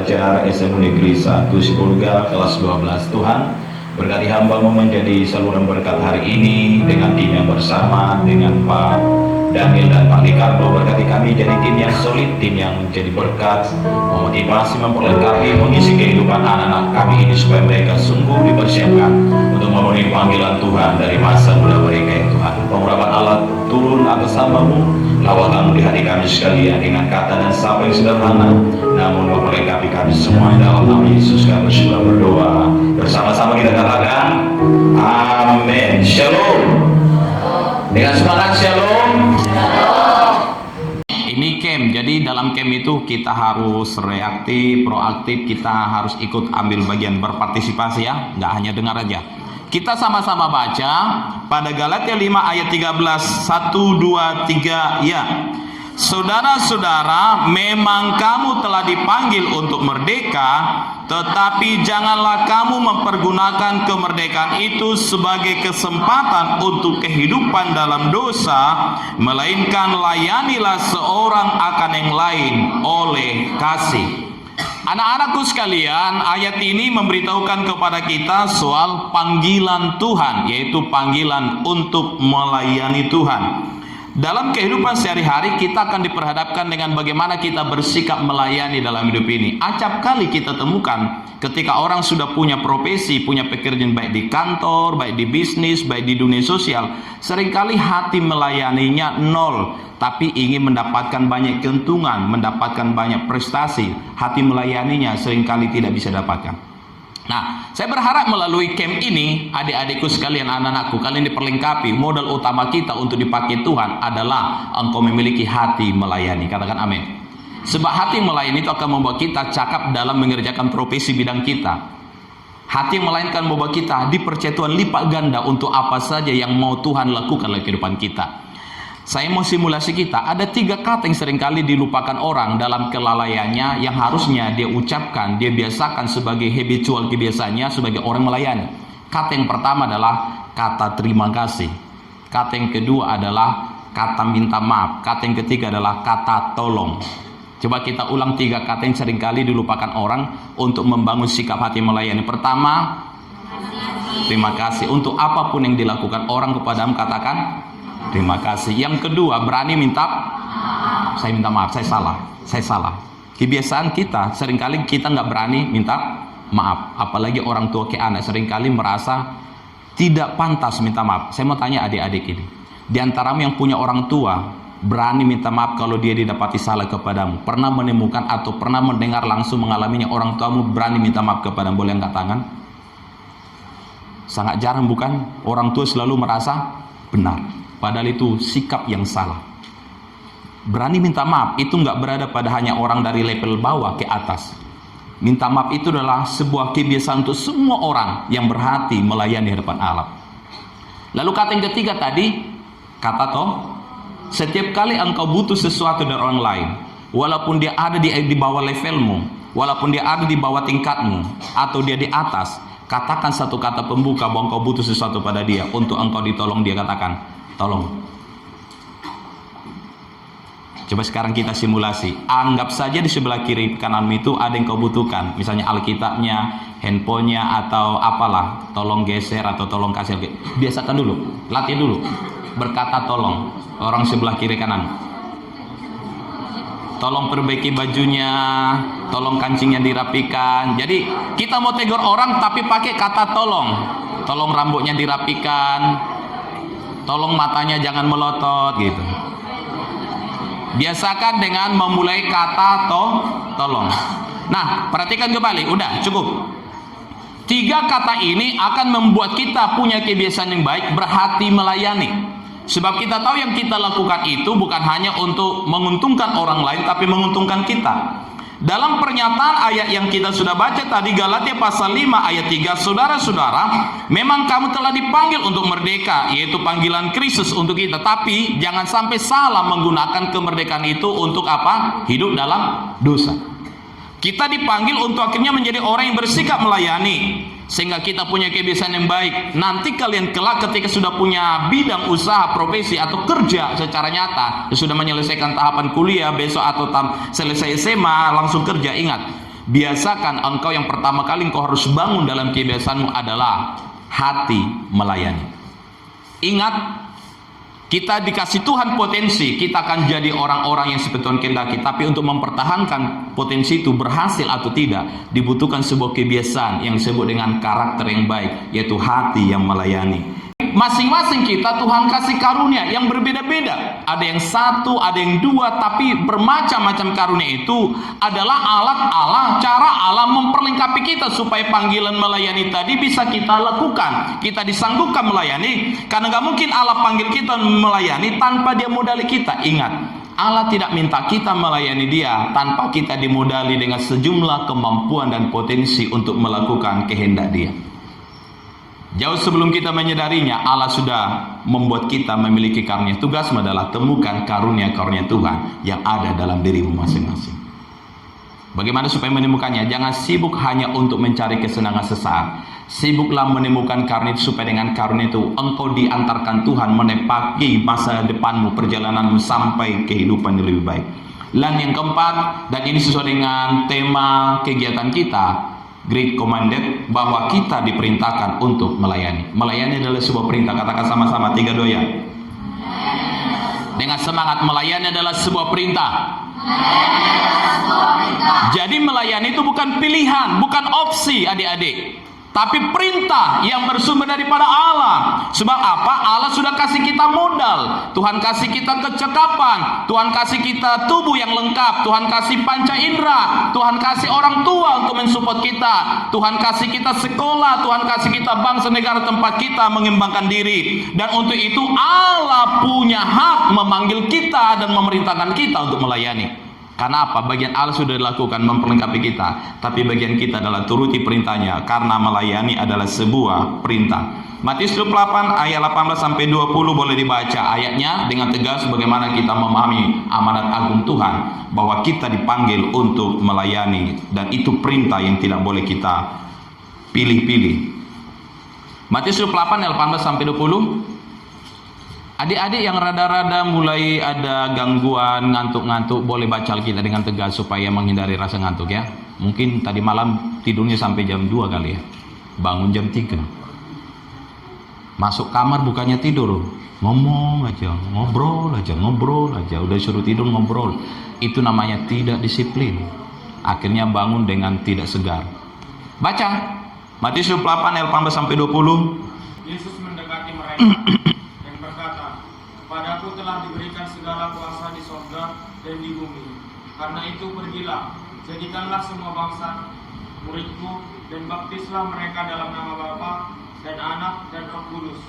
Pelajar SMA Negeri 1 Sipurga kelas 12. Tuhan berkati hamba-Mu menjadi saluran berkat hari ini dengan tim yang bersama dengan Pak Daniel dan Pak Ricardo. Berkati kami jadi tim yang solid, tim yang menjadi berkat, memotivasi, memperlengkapi, mengisi kehidupan anak-anak kami ini supaya mereka sungguh dipersiapkan untuk memenuhi panggilan Tuhan dari masa muda mereka ya Tuhan. Pengurapan Allah turun atas hamba-Mu, lawatan di hati kami sekalian dengan kata dan sabda yang sederhana, namun memperlengkapi kami semua dalam nama Yesus. Kami sudah berdoa bersama-sama, kita katakan amin. Shalom. Dengan semangat shalom. Ini camp, jadi dalam camp itu kita harus reaktif, proaktif, kita harus ikut ambil bagian, berpartisipasi ya, nggak hanya dengar aja. Kita sama-sama baca pada Galatia 5 ayat 13, 1, 2, 3 ya. Saudara-saudara, memang kamu telah dipanggil untuk merdeka, tetapi janganlah kamu mempergunakan kemerdekaan itu sebagai kesempatan untuk kehidupan dalam dosa, melainkan layanilah seorang akan yang lain oleh kasih. Anak-anakku sekalian, ayat ini memberitahukan kepada kita soal panggilan Tuhan, yaitu panggilan untuk melayani Tuhan. Dalam kehidupan sehari-hari kita akan diperhadapkan dengan bagaimana kita bersikap melayani dalam hidup ini. Acap kali kita temukan ketika orang sudah punya profesi, punya pekerjaan baik di kantor, baik di bisnis, baik di dunia sosial, seringkali hati melayaninya nol, tapi ingin mendapatkan banyak keuntungan, mendapatkan banyak prestasi. Hati melayaninya seringkali tidak bisa dapatkan. Nah, saya berharap melalui camp ini, adik-adikku sekalian, anak-anakku, kalian diperlengkapi. Modal utama kita untuk dipakai Tuhan adalah engkau memiliki hati melayani. Katakan amin. Sebab hati melayani itu akan membuat kita cakap dalam mengerjakan profesi bidang kita. Hati yang melainkan membawa kita dipercaya Tuhan lipat ganda untuk apa saja yang mau Tuhan lakukan dalam kehidupan kita. Saya mau simulasi kita. Ada 3 kata yang seringkali dilupakan orang dalam kelalaiannya, yang harusnya dia ucapkan, dia biasakan sebagai habitual kebiasaannya sebagai orang melayani. Kata yang pertama adalah kata terima kasih. Kata yang kedua adalah kata minta maaf. Kata yang ketiga adalah kata tolong. Coba kita ulang 3 kata yang seringkali dilupakan orang untuk membangun sikap hati melayani. Pertama, terima kasih. Untuk apapun yang dilakukan orang kepadamu, katakan terima kasih. Yang kedua, berani minta, saya minta maaf, saya salah. Kebiasaan kita, seringkali kita nggak berani minta maaf. Apalagi orang tua ke anak, seringkali merasa tidak pantas minta maaf. Saya mau tanya adik-adik ini, di antaramu yang punya orang tua, berani minta maaf kalau dia didapati salah kepadamu? Pernah menemukan atau pernah mendengar langsung mengalaminya orang tuamu berani minta maaf kepadamu? Boleh angkat tangan? Sangat jarang, bukan? Orang tua selalu merasa benar, padahal itu sikap yang salah. Berani minta maaf itu nggak berada pada hanya orang dari level bawah ke atas. Minta maaf itu adalah sebuah kebiasaan untuk semua orang yang berhati melayani hadapan Allah. Lalu kata yang ketiga tadi, kata toh, setiap kali engkau butuh sesuatu dari orang lain, walaupun dia ada di bawah levelmu, walaupun dia ada di bawah tingkatmu, atau dia di atas, katakan satu kata pembuka bahwa engkau butuh sesuatu pada dia untuk engkau ditolong. Dia katakan, tolong. Coba sekarang kita simulasi. Anggap saja di sebelah kiri kananmu itu ada yang kau butuhkan, misalnya Alkitabnya, handphonenya, atau apalah. Tolong geser atau tolong kasih. Biasakan dulu, latih dulu berkata tolong. Orang sebelah kiri kanan, tolong perbaiki bajunya, tolong kancingnya dirapikan. Jadi kita mau tegur orang tapi pakai kata tolong. Tolong rambutnya dirapikan, tolong matanya jangan melotot gitu. Biasakan dengan memulai kata tolong. Nah, perhatikan kembali, udah cukup. 3 kata ini akan membuat kita punya kebiasaan yang baik, berhati melayani. Sebab kita tahu yang kita lakukan itu bukan hanya untuk menguntungkan orang lain, tapi menguntungkan kita. Dalam pernyataan ayat yang kita sudah baca tadi, Galatia pasal 5 ayat 3, saudara-saudara, memang kamu telah dipanggil untuk merdeka, yaitu panggilan Kristus untuk kita. Tapi jangan sampai salah menggunakan kemerdekaan itu untuk apa? Hidup dalam dosa. Kita dipanggil untuk akhirnya menjadi orang yang bersikap melayani, sehingga kita punya kebiasaan yang baik. Nanti kalian kelak ketika sudah punya bidang usaha, profesi, atau kerja secara nyata, sudah menyelesaikan tahapan kuliah besok atau selesai SMA langsung kerja, ingat, biasakan engkau yang pertama kali engkau harus bangun dalam kebiasaanmu adalah hati melayani. Ingat, kita dikasih Tuhan potensi, kita akan jadi orang-orang yang seperti Tuhan kehendaki. Tapi untuk mempertahankan potensi itu berhasil atau tidak, dibutuhkan sebuah kebiasaan yang disebut dengan karakter yang baik, yaitu hati yang melayani. Masing-masing kita Tuhan kasih karunia yang berbeda-beda. Ada yang 1, ada yang 2, tapi bermacam-macam karunia itu adalah alat Allah, cara Allah memperlengkapi kita supaya panggilan melayani tadi bisa kita lakukan. Kita disanggupkan melayani, karena gak mungkin Allah panggil kita melayani tanpa dia modali kita. Ingat, Allah tidak minta kita melayani dia tanpa kita dimodali dengan sejumlah kemampuan dan potensi untuk melakukan kehendak dia. Jauh sebelum kita menyadarinya, Allah sudah membuat kita memiliki karunia. Tugasmu adalah temukan karunia-karunia Tuhan yang ada dalam dirimu masing-masing. Bagaimana supaya menemukannya? Jangan sibuk hanya untuk mencari kesenangan sesaat. Sibuklah menemukan karunia itu, supaya dengan karunia itu engkau diantarkan Tuhan menepaki masa depanmu, perjalananmu sampai kehidupan yang lebih baik. Dan yang keempat, dan ini sesuai dengan tema kegiatan kita, Great Commanded, bahwa kita diperintahkan untuk melayani. Melayani adalah sebuah perintah. Katakan sama-sama, 3 doya. Dengan semangat, melayani adalah sebuah perintah. Jadi melayani itu bukan pilihan, bukan opsi adik-adik, tapi perintah yang bersumber daripada Allah. Sebab apa? Allah sudah kasih kita modal. Tuhan kasih kita kecekapan, Tuhan kasih kita tubuh yang lengkap, Tuhan kasih panca indera, Tuhan kasih orang tua untuk mensupport kita, Tuhan kasih kita sekolah, Tuhan kasih kita bangsa negara tempat kita mengembangkan diri. Dan untuk itu Allah punya hak memanggil kita dan memerintahkan kita untuk melayani. Karena apa? Bagian Allah sudah dilakukan memperlengkapi kita, tapi bagian kita adalah turuti perintahnya, karena melayani adalah sebuah perintah. Matius 28 ayat 18 sampai 20 boleh dibaca ayatnya dengan tegas bagaimana kita memahami amanat agung Tuhan, bahwa kita dipanggil untuk melayani, dan itu perintah yang tidak boleh kita pilih-pilih. Matius 28 ayat 18 sampai 20. Adik-adik yang rada-rada mulai ada gangguan ngantuk-ngantuk, boleh baca kita dengan tegas supaya menghindari rasa ngantuk ya. Mungkin tadi malam tidurnya sampai jam 2 kali ya, bangun jam 3. Masuk kamar bukannya tidur, ngomong aja, ngobrol aja, udah suruh tidur ngobrol. Itu namanya tidak disiplin. Akhirnya bangun dengan tidak segar. Baca Matius 28 ayat 18 sampai 20. Yesus mendekati mereka dan berkata, "Padaku telah diberikan segala kuasa di sorga dan di bumi. Karena itu pergilah, jadikanlah semua bangsa muridku, dan baptislah mereka dalam nama Bapa dan Anak dan Roh Kudus,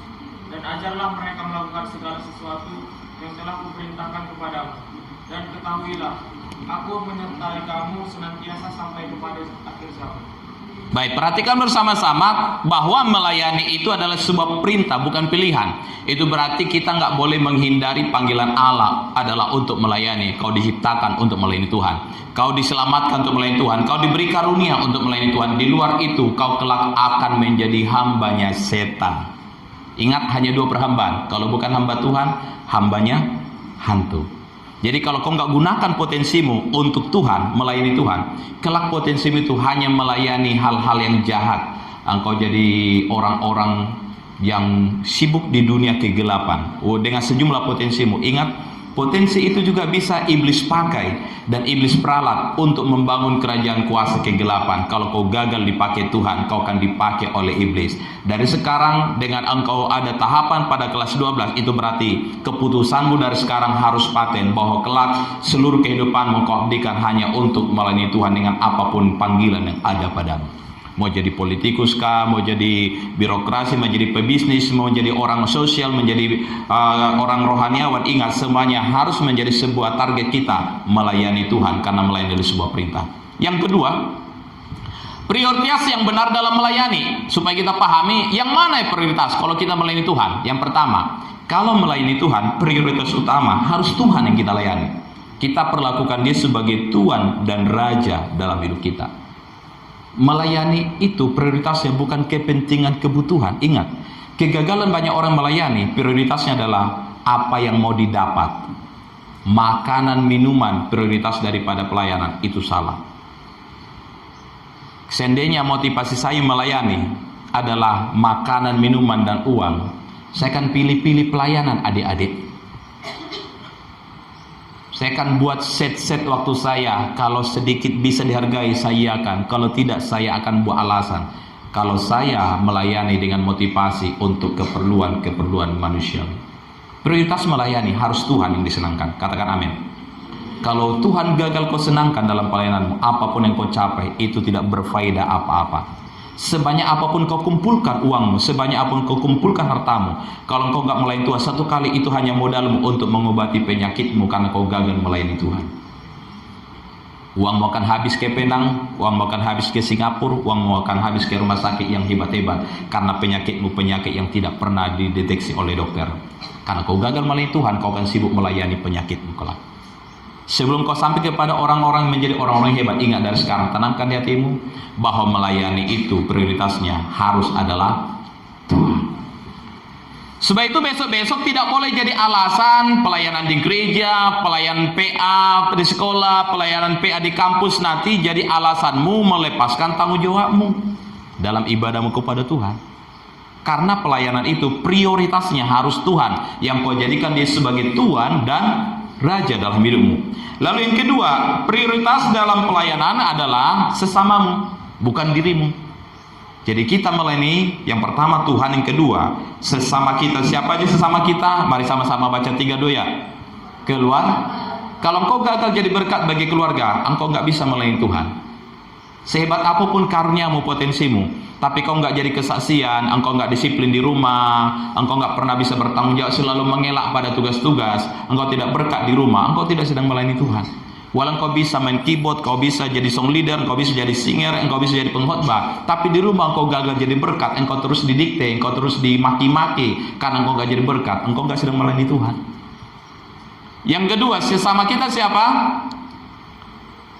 dan ajarlah mereka melakukan segala sesuatu yang telah kuperintahkan kepadamu. Dan ketahuilah, aku menyertai kamu senantiasa sampai kepada akhir zaman." Baik, perhatikan bersama-sama bahwa melayani itu adalah sebuah perintah, bukan pilihan. Itu berarti kita nggak boleh menghindari panggilan Allah adalah untuk melayani. Kau diciptakan untuk melayani Tuhan, kau diselamatkan untuk melayani Tuhan, kau diberi karunia untuk melayani Tuhan. Di luar itu kau kelak akan menjadi hambanya setan. Ingat, hanya 2 perhambaan. Kalau bukan hamba Tuhan, hambanya hantu. Jadi kalau kau nggak gunakan potensimu untuk Tuhan, melayani Tuhan, kelak potensimu itu hanya melayani hal-hal yang jahat. Engkau jadi orang-orang yang sibuk di dunia kegelapan. Dengan sejumlah potensimu. Ingat, potensi itu juga bisa iblis pakai dan iblis peralat untuk membangun kerajaan kuasa kegelapan. Kalau kau gagal dipakai Tuhan, kau akan dipakai oleh iblis. Dari sekarang, dengan engkau ada tahapan pada kelas 12, itu berarti keputusanmu dari sekarang harus paten bahwa kelak seluruh kehidupanmu kau abdikan hanya untuk melayani Tuhan dengan apapun panggilan yang ada padamu. Mau jadi politikus kah, mau jadi birokrasi, mau jadi pebisnis, mau jadi orang sosial, menjadi orang rohaniawan, ingat semuanya harus menjadi sebuah target kita, melayani Tuhan, karena melayani adalah sebuah perintah. Yang kedua, prioritas yang benar dalam melayani, supaya kita pahami yang mana yang prioritas kalau kita melayani Tuhan. Yang pertama, kalau melayani Tuhan, prioritas utama harus Tuhan yang kita layani. Kita perlakukan Dia sebagai Tuhan dan Raja dalam hidup kita. Melayani itu prioritasnya bukan kepentingan kebutuhan. Ingat, kegagalan banyak orang melayani prioritasnya adalah apa yang mau didapat. Makanan, minuman prioritas daripada pelayanan, itu salah. Seandainya motivasi saya melayani adalah makanan, minuman, dan uang, saya akan pilih-pilih pelayanan adik-adik. Saya akan buat set-set waktu saya. Kalau sedikit bisa dihargai, saya akan. Kalau tidak, saya akan buat alasan. Kalau saya melayani dengan motivasi untuk keperluan manusia. Prioritas melayani harus Tuhan yang disenangkan. Katakan amin. Kalau Tuhan gagal kau senangkan dalam pelayananmu, apapun yang kau capai, itu tidak berfaedah apa-apa. Sebanyak apapun kau kumpulkan uangmu, sebanyak apapun kau kumpulkan hartamu, kalau kau nggak melayani Tuhan satu kali, itu hanya modalmu untuk mengobati penyakitmu karena kau gagal melayani Tuhan. Uangmu akan habis ke Penang, uangmu akan habis ke Singapura, uangmu akan habis ke rumah sakit yang hebat-hebat, karena penyakitmu penyakit yang tidak pernah dideteksi oleh dokter. Karena kau gagal melayani Tuhan, kau akan sibuk melayani penyakitmu kelak. Sebelum kau sampai kepada orang-orang menjadi orang-orang hebat, ingat dari sekarang, tanamkan di hatimu bahwa melayani itu prioritasnya harus adalah Tuhan. Sebab itu besok-besok tidak boleh jadi alasan pelayanan di gereja, pelayanan PA di sekolah, pelayanan PA di kampus nanti jadi alasanmu melepaskan tanggung jawabmu dalam ibadahmu kepada Tuhan. Karena pelayanan itu prioritasnya harus Tuhan, yang kau jadikan dia sebagai Tuhan dan Raja dalam hidupmu. Lalu yang kedua, prioritas dalam pelayanan adalah sesamamu, bukan dirimu. Jadi kita melayani yang pertama Tuhan, yang kedua sesama kita. Siapa aja sesama kita? Mari sama-sama baca 3 doa. Keluar. Kalau engkau gagal jadi berkat bagi keluarga, engkau nggak bisa melayani Tuhan. Sehebat apapun karuniamu, potensimu, tapi kau nggak jadi kesaksian, engkau nggak disiplin di rumah, engkau nggak pernah bisa bertanggung jawab, selalu mengelak pada tugas-tugas, engkau tidak berkat di rumah, engkau tidak sedang melayani Tuhan. Walau kau bisa main keyboard, kau bisa jadi song leader, kau bisa jadi singer, engkau bisa jadi pengkhotbah, tapi di rumah engkau gagal jadi berkat, engkau terus didikte, engkau terus dimaki-maki, karena engkau gak jadi berkat, engkau gak sedang melayani Tuhan. Yang kedua, sesama kita siapa?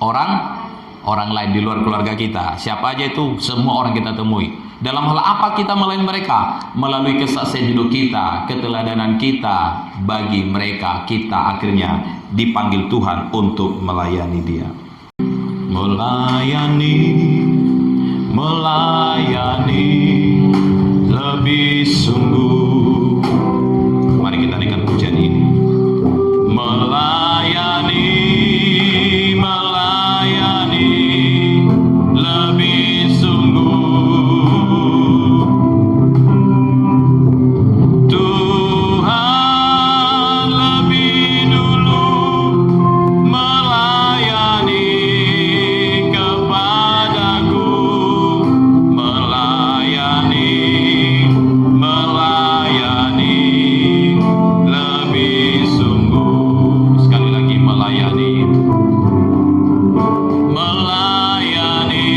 Orang lain di luar keluarga kita. Siapa aja itu? Semua orang kita temui. Dalam hal apa kita melayani mereka? Melalui kesaksian hidup kita, keteladanan kita bagi mereka, kita akhirnya dipanggil Tuhan untuk melayani dia. Melayani lebih sungguh. Mari kita naikkan pujian ini. Melayani lebih sungguh. Tuhan lebih dulu melayani kepadaku, melayani lebih sungguh. Sekali lagi, melayani lebih sungguh. Melayani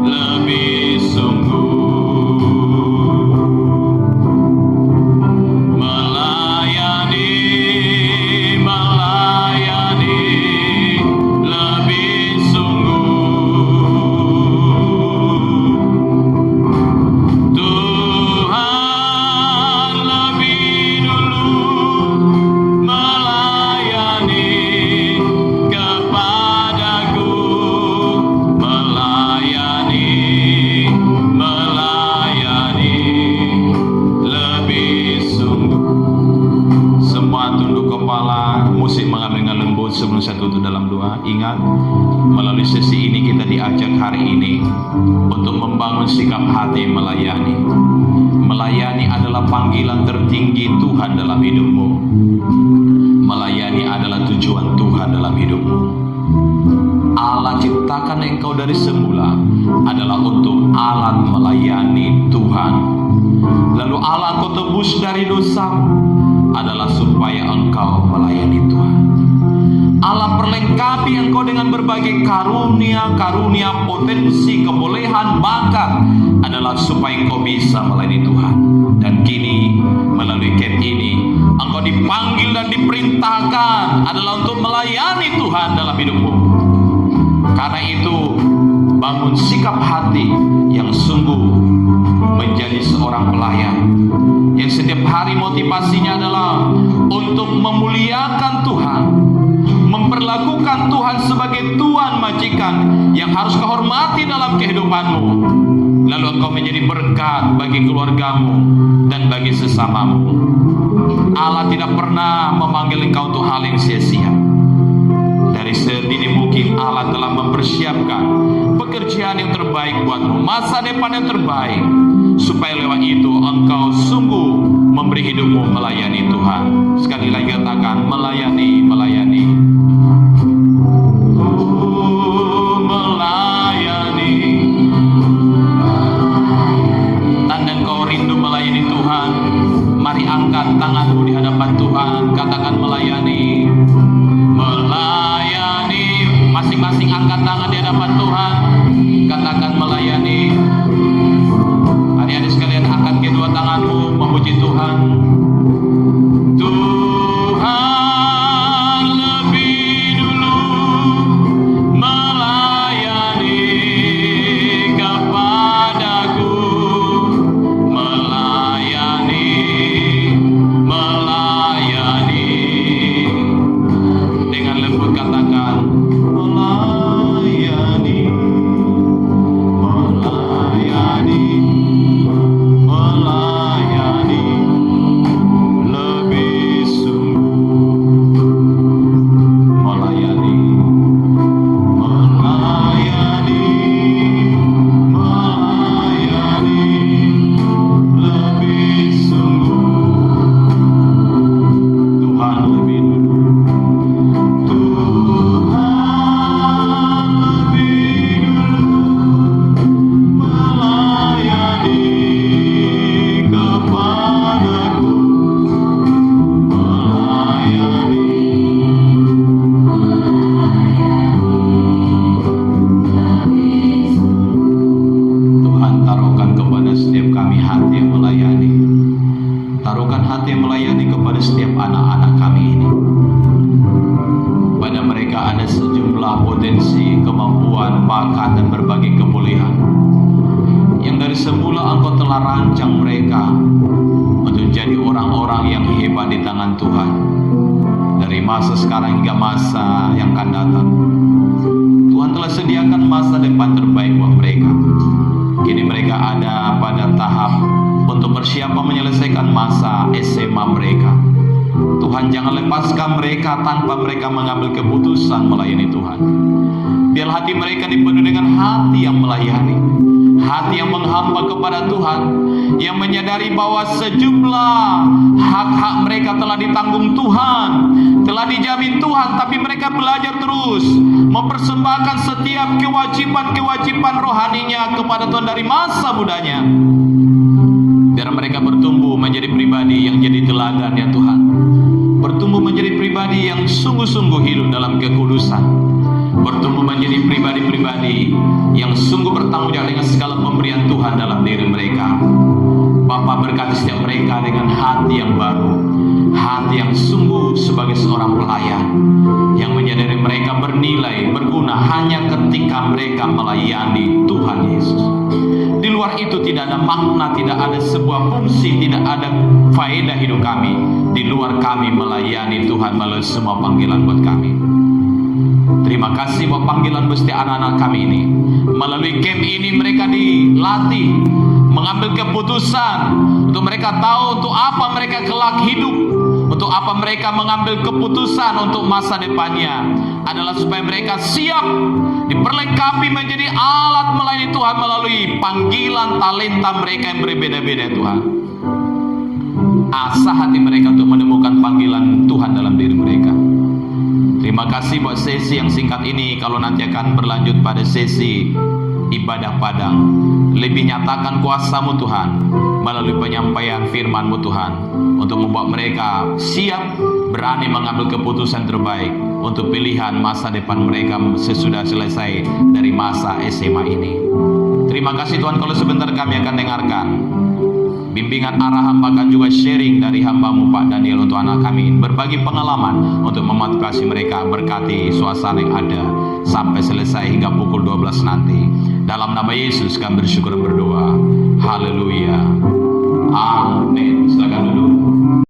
lebih sungguh. Tuhan lebih dulu melayani kepadaku, melayani lebih sungguh. Semua tunduk kepala, musik mengambil dengan lembut sebelum saya tutup dalam doa. Ingat, melalui sesi ini kita diajak hari ini untuk membangun sikap hati melayani. Melayani adalah panggilan tertinggi Tuhan dalam hidupmu. Melayani adalah tujuan Tuhan dalam hidupmu. Allah ciptakan engkau dari semula adalah untuk alat melayani Tuhan. Lalu Allah engkau tebus dari dosa adalah supaya engkau melayani Tuhan. Allah perlengkapi engkau dengan berbagai karunia, potensi, kebolehan, bakat adalah supaya engkau bisa melayani Tuhan. Dan kini melalui camp ini engkau dipanggil dan diperintahkan adalah untuk melayani Tuhan dalam hidupmu. Karena itu bangun sikap hati yang sungguh menjadi seorang pelayan, yang setiap hari motivasinya adalah untuk memuliakan Tuhan, memperlakukan Tuhan sebagai Tuhan majikan yang harus kau hormati dalam kehidupanmu. Lalu engkau menjadi berkat bagi keluargamu dan bagi sesamamu. Allah tidak pernah memanggil engkau untuk hal yang sia-sia. Dari sedini mungkin Allah telah mempersiapkan pekerjaan yang terbaik buatmu, masa depan yang terbaik, supaya lewat itu engkau sungguh memberi hidupmu melayani Tuhan. Sekali lagi katakan, melayani. Melayani. Tanda engkau rindu melayani Tuhan, mari angkat angkat tanganmu di hadapan Tuhan, katakan melayani. Melayani, masing-masing angkat tangan di hadapan Tuhan, katakan melayani. Adik-adik sekalian, angkat kedua tanganmu memuji Tuhan. Tuhan lebih dulu melayani kepadaku, melayani, melayani. Dengan lembut katakan melayani, melayani, melayani lebih sungguh, melayani, melayani, melayani lebih sungguh. Tuhan lebih dulu, Tuhan lebih dulu melayani kepadaku, melayani. Tuhan, taruhkan kepada setiap kami hati yang melayani. Taruhkan hati yang melayani kepada setiap anak-anak kami ini. Pada mereka ada sejumlah potensi, kemampuan, bakat, dan berbagai kebolehan yang dari semula Engkau telah rancang mereka untuk jadi orang-orang yang hebat di tangan Tuhan. Dari masa sekarang hingga masa yang akan datang, Tuhan telah sediakan masa depan terbaik buat mereka. Kini mereka ada pada tahap untuk persiapan menyelesaikan masa SMA mereka. Tuhan, jangan lepaskan mereka tanpa mereka mengambil keputusan melayani Tuhan. Biar hati mereka dipenuhi dengan hati yang melayani, hati yang menghamba kepada Tuhan, yang menyadari bahwa sejumlah hak-hak mereka telah ditanggung Tuhan, telah dijamin Tuhan, tapi mereka belajar terus mempersembahkan setiap kewajiban-kewajiban rohaninya kepada Tuhan dari masa mudanya. Biar mereka bertumbuh menjadi pribadi yang jadi teladan ya Tuhan, bertumbuh menjadi pribadi yang sungguh-sungguh hidup dalam kekudusan, bertumbuh menjadi pribadi-pribadi yang sungguh bertanggung jawab dengan segala pemberian Tuhan dalam diri mereka. Bapa, berkati setiap mereka dengan hati yang baru, hati yang sungguh sebagai seorang pelayan, yang menyadari mereka bernilai, berguna hanya ketika mereka melayani Tuhan Yesus. Di luar itu tidak ada makna, tidak ada sebuah fungsi, tidak ada faedah hidup kami di luar kami melayani Tuhan melalui semua panggilan buat kami. Terima kasih buat panggilan setiap anak-anak kami ini. Melalui camp ini mereka dilatih mengambil keputusan untuk mereka tahu untuk apa mereka kelak hidup, untuk apa mereka mengambil keputusan untuk masa depannya, adalah supaya mereka siap diperlengkapi menjadi alat melayani Tuhan melalui panggilan talenta mereka yang berbeda-beda Tuhan. Asah hati mereka untuk menemukan panggilan Tuhan dalam diri mereka. Terima kasih buat sesi yang singkat ini. Kalau nanti akan berlanjut pada sesi ibadah padang, lebih nyatakan kuasa-Mu Tuhan melalui penyampaian firman-Mu Tuhan, untuk membuat mereka siap berani mengambil keputusan terbaik untuk pilihan masa depan mereka sesudah selesai dari masa SMA ini. Terima kasih Tuhan. Kalau sebentar kami akan dengarkan bimbingan arahan, bahkan juga sharing dari hamba-Mu Pak Daniel untuk anak kami, berbagi pengalaman untuk memotivasi mereka. Berkati suasana yang ada sampai selesai hingga pukul 12 nanti. Dalam nama Yesus kami bersyukur dan berdoa. Haleluya. Amin. Silakan duduk.